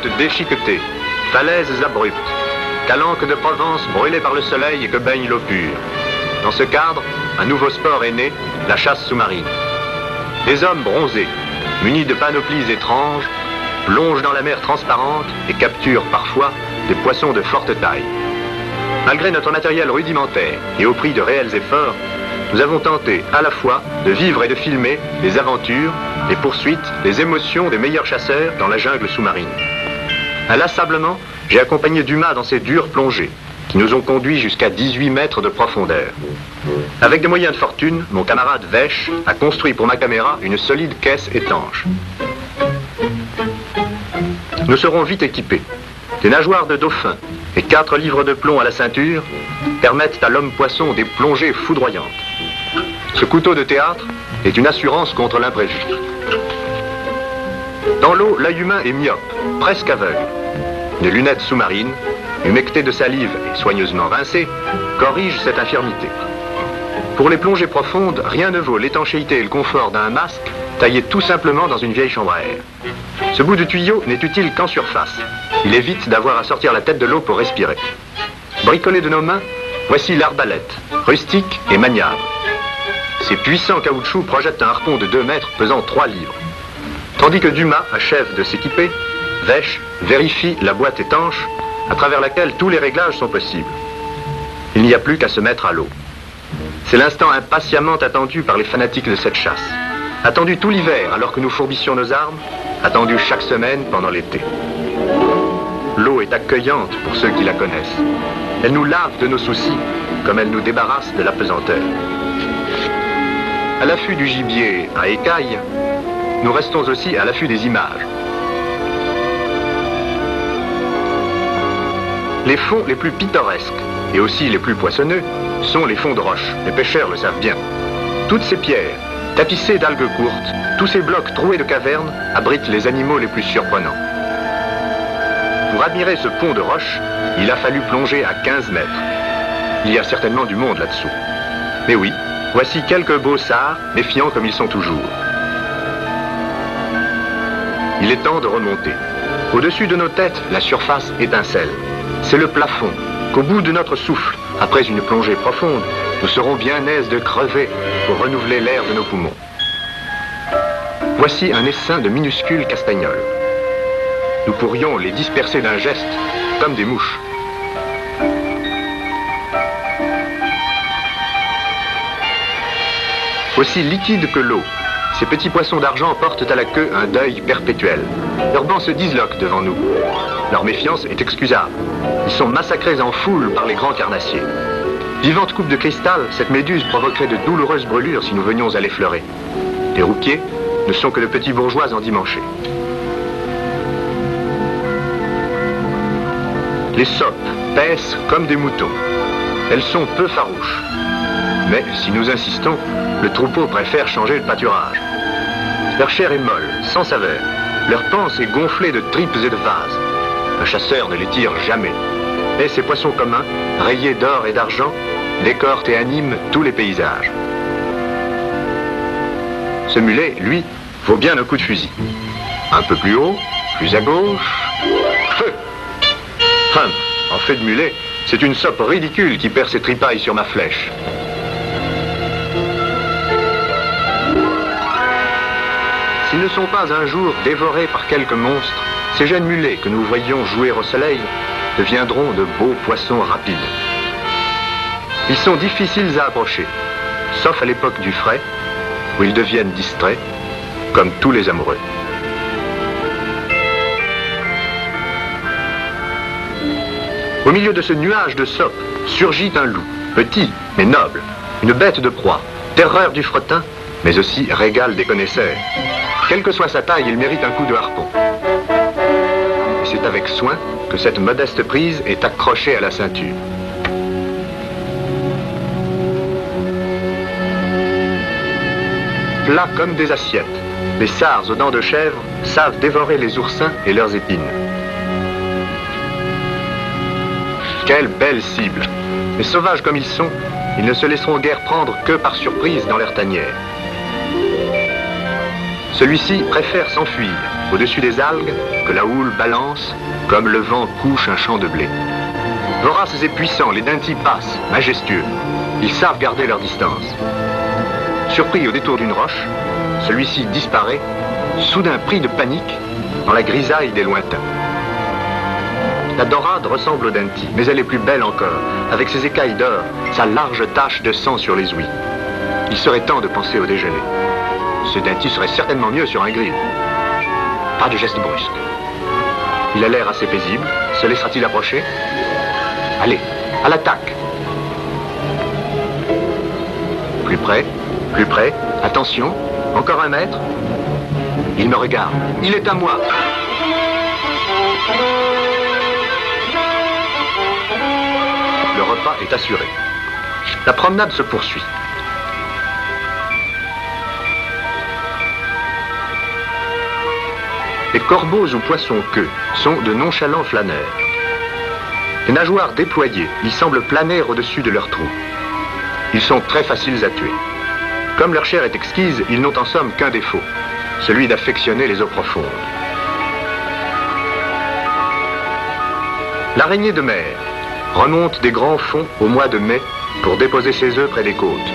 côtes déchiquetées, falaises abruptes, calanques de Provence brûlées par le soleil et que baigne l'eau pure. Dans ce cadre, un nouveau sport est né, la chasse sous-marine. Des hommes bronzés, munis de panoplies étranges, plongent dans la mer transparente et capturent parfois des poissons de forte taille. Malgré notre matériel rudimentaire et au prix de réels efforts, nous avons tenté à la fois de vivre et de filmer les aventures, les poursuites, les émotions des meilleurs chasseurs dans la jungle sous-marine. Inlassablement, j'ai accompagné Dumas dans ces dures plongées qui nous ont conduits jusqu'à 18 mètres de profondeur. Avec des moyens de fortune, mon camarade Vèche a construit pour ma caméra une solide caisse étanche. Nous serons vite équipés. Des nageoires de dauphin et 4 livres de plomb à la ceinture permettent à l'homme poisson des plongées foudroyantes. Ce couteau de théâtre est une assurance contre l'imprévu. Dans l'eau, l'œil humain est myope, presque aveugle. Des lunettes sous-marines, humectées de salive et soigneusement rincées, corrigent cette infirmité. Pour les plongées profondes, rien ne vaut l'étanchéité et le confort d'un masque taillé tout simplement dans une vieille chambre à air. Ce bout de tuyau n'est utile qu'en surface. Il évite d'avoir à sortir la tête de l'eau pour respirer. Bricolé de nos mains, voici l'arbalète, rustique et maniable. Ces puissants caoutchoucs projettent un harpon de 2 mètres pesant 3 livres. Tandis que Dumas achève de s'équiper, Vèche vérifie la boîte étanche à travers laquelle tous les réglages sont possibles. Il n'y a plus qu'à se mettre à l'eau. C'est l'instant impatiemment attendu par les fanatiques de cette chasse. Attendu tout l'hiver alors que nous fourbissions nos armes, attendu chaque semaine pendant l'été. L'eau est accueillante pour ceux qui la connaissent. Elle nous lave de nos soucis comme elle nous débarrasse de la pesanteur. À l'affût du gibier à écailles, nous restons aussi à l'affût des images. Les fonds les plus pittoresques et aussi les plus poissonneux sont les fonds de roche. Les pêcheurs le savent bien. Toutes ces pierres, tapissées d'algues courtes, tous ces blocs troués de cavernes abritent les animaux les plus surprenants. Pour admirer ce pont de roche, il a fallu plonger à 15 mètres. Il y a certainement du monde là-dessous. Mais oui, voici quelques beaux sards, méfiants comme ils sont toujours. Il est temps de remonter. Au-dessus de nos têtes, la surface étincelle. C'est le plafond, qu'au bout de notre souffle, après une plongée profonde, nous serons bien aises de crever pour renouveler l'air de nos poumons. Voici un essaim de minuscules castagnols. Nous pourrions les disperser d'un geste, comme des mouches. Aussi liquides que l'eau, ces petits poissons d'argent portent à la queue un deuil perpétuel. Leurs bancs se disloquent devant nous. Leur méfiance est excusable. Ils sont massacrés en foule par les grands carnassiers. Vivante coupe de cristal, cette méduse provoquerait de douloureuses brûlures si nous venions à l'effleurer. Les rouquiers ne sont que de petits bourgeois endimanchés. Les sopes paissent comme des moutons. Elles sont peu farouches. Mais si nous insistons, le troupeau préfère changer de pâturage. Leur chair est molle, sans saveur. Leur panse est gonflée de tripes et de vases. Un chasseur ne les tire jamais. Mais ces poissons communs, rayés d'or et d'argent, décorent et animent tous les paysages. Ce mulet, lui, vaut bien un coup de fusil. Un peu plus haut, plus à gauche... Feu! En fait de mulet, c'est une sope ridicule qui perd ses tripailles sur ma flèche. S'ils ne sont pas un jour dévorés par quelques monstres, ces jeunes mulets que nous voyons jouer au soleil deviendront de beaux poissons rapides. Ils sont difficiles à approcher, sauf à l'époque du frai, où ils deviennent distraits, comme tous les amoureux. Au milieu de ce nuage de sopes surgit un loup, petit mais noble, une bête de proie, terreur du fretin, mais aussi régal des connaisseurs. Quelle que soit sa taille, il mérite un coup de harpon. Et c'est avec soin que cette modeste prise est accrochée à la ceinture. Plats comme des assiettes, les sards aux dents de chèvre savent dévorer les oursins et leurs épines. Quelle belle cible! Mais sauvages comme ils sont, ils ne se laisseront guère prendre que par surprise dans leur tanière. Celui-ci préfère s'enfuir au-dessus des algues que la houle balance comme le vent couche un champ de blé. Voraces et puissants, les Dintis passent, majestueux. Ils savent garder leur distance. Surpris au détour d'une roche, celui-ci disparaît, soudain pris de panique, dans la grisaille des lointains. La dorade ressemble au Dinty, mais elle est plus belle encore, avec ses écailles d'or, sa large tache de sang sur les ouïes. Il serait temps de penser au déjeuner. Ce Dinty serait certainement mieux sur un grill. Pas de geste brusque. Il a l'air assez paisible. Se laissera-t-il approcher? Allez, à l'attaque. Plus près, attention, encore 1 mètre. Il me regarde, il est à moi. Le repas est assuré. La promenade se poursuit. Les corbeaux ou poissons-queues sont de nonchalants flâneurs. Les nageoires déployées, ils semblent planer au-dessus de leurs trous. Ils sont très faciles à tuer. Comme leur chair est exquise, ils n'ont en somme qu'un défaut, celui d'affectionner les eaux profondes. L'araignée de mer remonte des grands fonds au mois de mai pour déposer ses œufs près des côtes.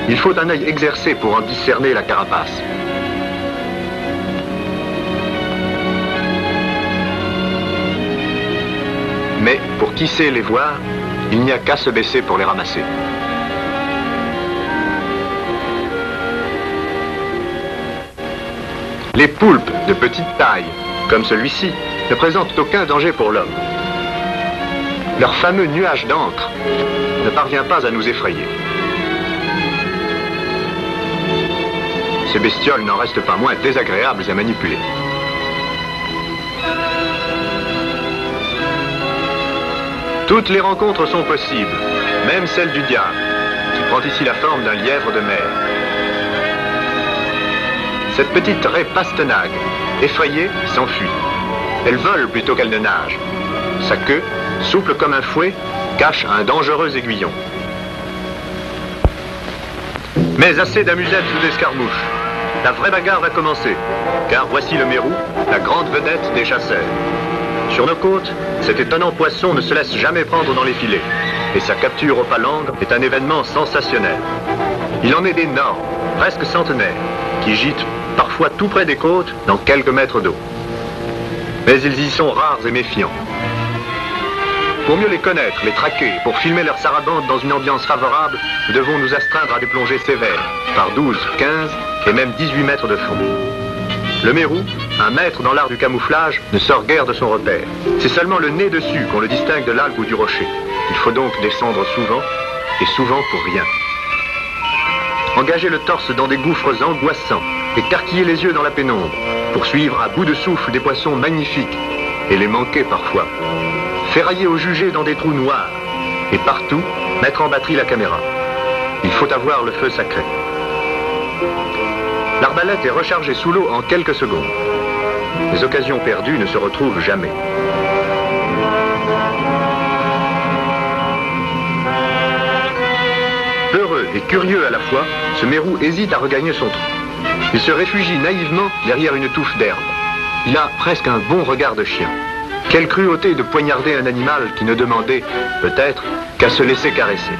Il faut un œil exercé pour en discerner la carapace. Mais pour qui sait les voir, il n'y a qu'à se baisser pour les ramasser. Les poulpes de petite taille, comme celui-ci, ne présentent aucun danger pour l'homme. Leur fameux nuage d'encre ne parvient pas à nous effrayer. Ces bestioles n'en restent pas moins désagréables à manipuler. Toutes les rencontres sont possibles, même celle du diable, qui prend ici la forme d'un lièvre de mer. Cette petite raie pastenague, effrayée, s'enfuit. Elle vole plutôt qu'elle ne nage. Sa queue, souple comme un fouet, cache un dangereux aiguillon. Mais assez d'amusettes ou d'escarmouches. La vraie bagarre va commencer, car voici le mérou, la grande vedette des chasseurs. Sur nos côtes, cet étonnant poisson ne se laisse jamais prendre dans les filets, et sa capture au palangre est un événement sensationnel. Il en est d'énormes, presque centenaires, qui gîtent parfois tout près des côtes, dans quelques mètres d'eau. Mais ils y sont rares et méfiants. Pour mieux les connaître, les traquer, pour filmer leur sarabande dans une ambiance favorable, nous devons nous astreindre à des plongées sévères, par 12, 15 et même 18 mètres de fond. Le mérou, un maître dans l'art du camouflage, ne sort guère de son repère. C'est seulement le nez dessus qu'on le distingue de l'algue ou du rocher. Il faut donc descendre souvent, et souvent pour rien. Engager le torse dans des gouffres angoissants, écarquiller les yeux dans la pénombre, pour suivre à bout de souffle des poissons magnifiques, et les manquer parfois. Ferrailler au jugé dans des trous noirs, et partout, mettre en batterie la caméra. Il faut avoir le feu sacré. L'arbalète est rechargée sous l'eau en quelques secondes. Les occasions perdues ne se retrouvent jamais. Peureux et curieux à la fois, ce mérou hésite à regagner son trou. Il se réfugie naïvement derrière une touffe d'herbe. Il a presque un bon regard de chien. Quelle cruauté de poignarder un animal qui ne demandait, peut-être, qu'à se laisser caresser.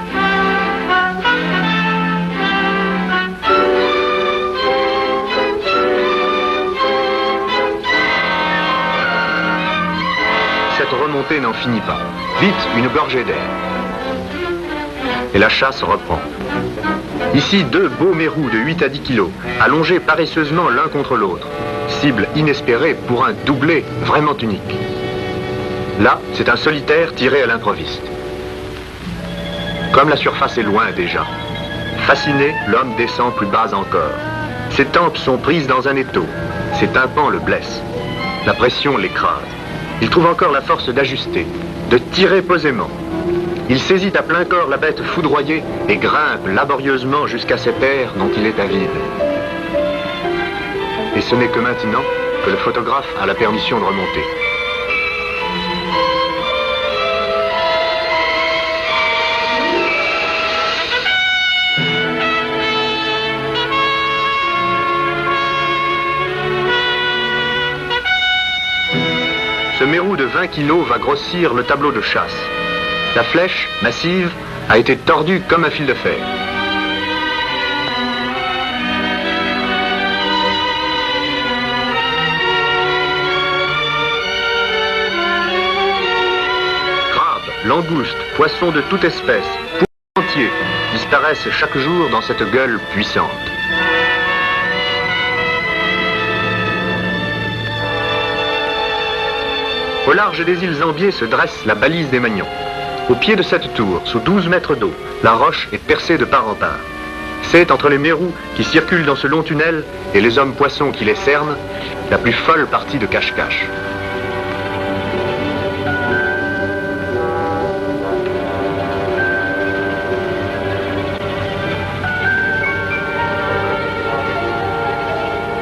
Cette remontée n'en finit pas. Vite, une gorgée d'air. Et la chasse reprend. Ici, 2 beaux mérous de 8 à 10 kilos, allongés paresseusement l'un contre l'autre. Cible inespérée pour un doublé vraiment unique. Là, c'est un solitaire tiré à l'improviste. Comme la surface est loin déjà. Fasciné, l'homme descend plus bas encore. Ses tempes sont prises dans un étau. Ses tympans le blessent. La pression l'écrase. Il trouve encore la force d'ajuster, de tirer posément. Il saisit à plein corps la bête foudroyée et grimpe laborieusement jusqu'à cette aire dont il est avide. Et ce n'est que maintenant que le photographe a la permission de remonter. mérou de 20 kilos va grossir le tableau de chasse. La flèche, massive, a été tordue comme un fil de fer. Crabes, langoustes, poissons de toute espèce, poissons entiers, disparaissent chaque jour dans cette gueule puissante. Au large des îles Ambier se dresse la balise des Magnons. Au pied de cette tour, sous 12 mètres d'eau, la roche est percée de part en part. C'est entre les mérous qui circulent dans ce long tunnel et les hommes poissons qui les cernent, la plus folle partie de cache-cache.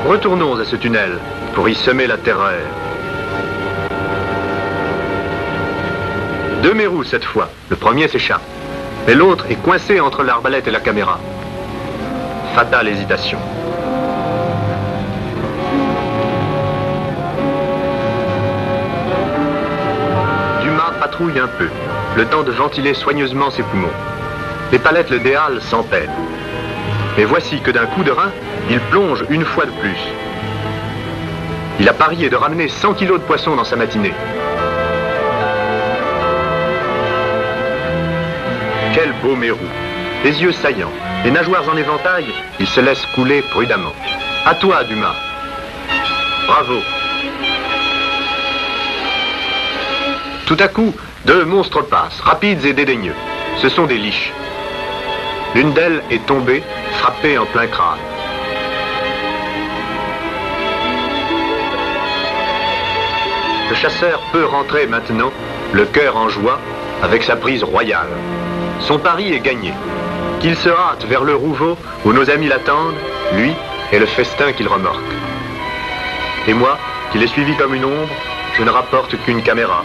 Retournons à ce tunnel pour y semer la terreur. 2 mérous cette fois. Le premier s'échappe. Mais l'autre est coincé entre l'arbalète et la caméra. Fatale hésitation. Dumas patrouille un peu, le temps de ventiler soigneusement ses poumons. Les palettes le déhalent sans peine. Mais voici que d'un coup de rein, il plonge une fois de plus. Il a parié de ramener 100 kilos de poissons dans sa matinée. Quel beau mérou! Les yeux saillants, les nageoires en éventail, il se laisse couler prudemment. À toi, Dumas. Bravo. Tout à coup, 2 monstres passent, rapides et dédaigneux. Ce sont des liches. L'une d'elles est tombée, frappée en plein crâne. Le chasseur peut rentrer maintenant, le cœur en joie, avec sa prise royale. Son pari est gagné. Qu'il se hâte vers le Rouveau où nos amis l'attendent, lui et le festin qu'il remorque. Et moi, qui l'ai suivi comme une ombre, je ne rapporte qu'une caméra,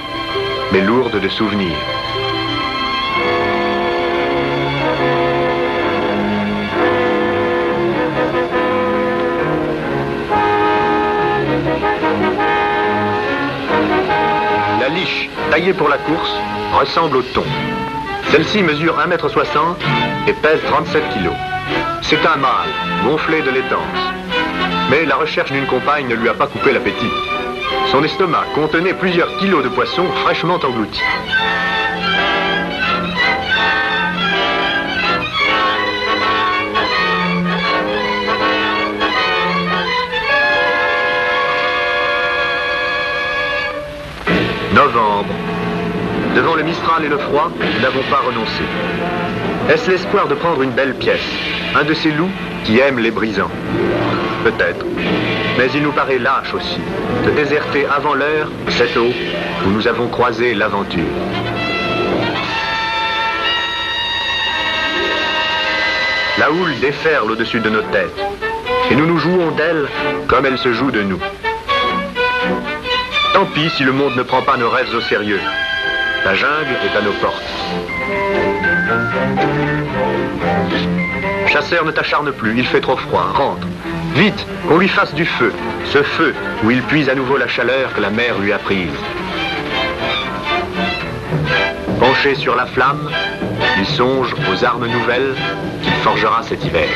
mais lourde de souvenirs. La liche, taillée pour la course, ressemble au thon. Celle-ci mesure 1,60 m et pèse 37 kg. C'est un mâle, gonflé de laitance. Mais la recherche d'une compagne ne lui a pas coupé l'appétit. Son estomac contenait plusieurs kilos de poissons fraîchement engloutis. Novembre. Devant le Mistral et le froid, nous n'avons pas renoncé. Est-ce l'espoir de prendre une belle pièce? Un de ces loups qui aiment les brisants? Peut-être. Mais il nous paraît lâche aussi de déserter avant l'heure cette eau où nous avons croisé l'aventure. La houle déferle au-dessus de nos têtes et nous nous jouons d'elle comme elle se joue de nous. Tant pis si le monde ne prend pas nos rêves au sérieux. La jungle est à nos portes. Chasseur, ne t'acharne plus, il fait trop froid, rentre. Vite, qu'on lui fasse du feu, ce feu où il puise à nouveau la chaleur que la mer lui a prise. Penché sur la flamme, il songe aux armes nouvelles qu'il forgera cet hiver.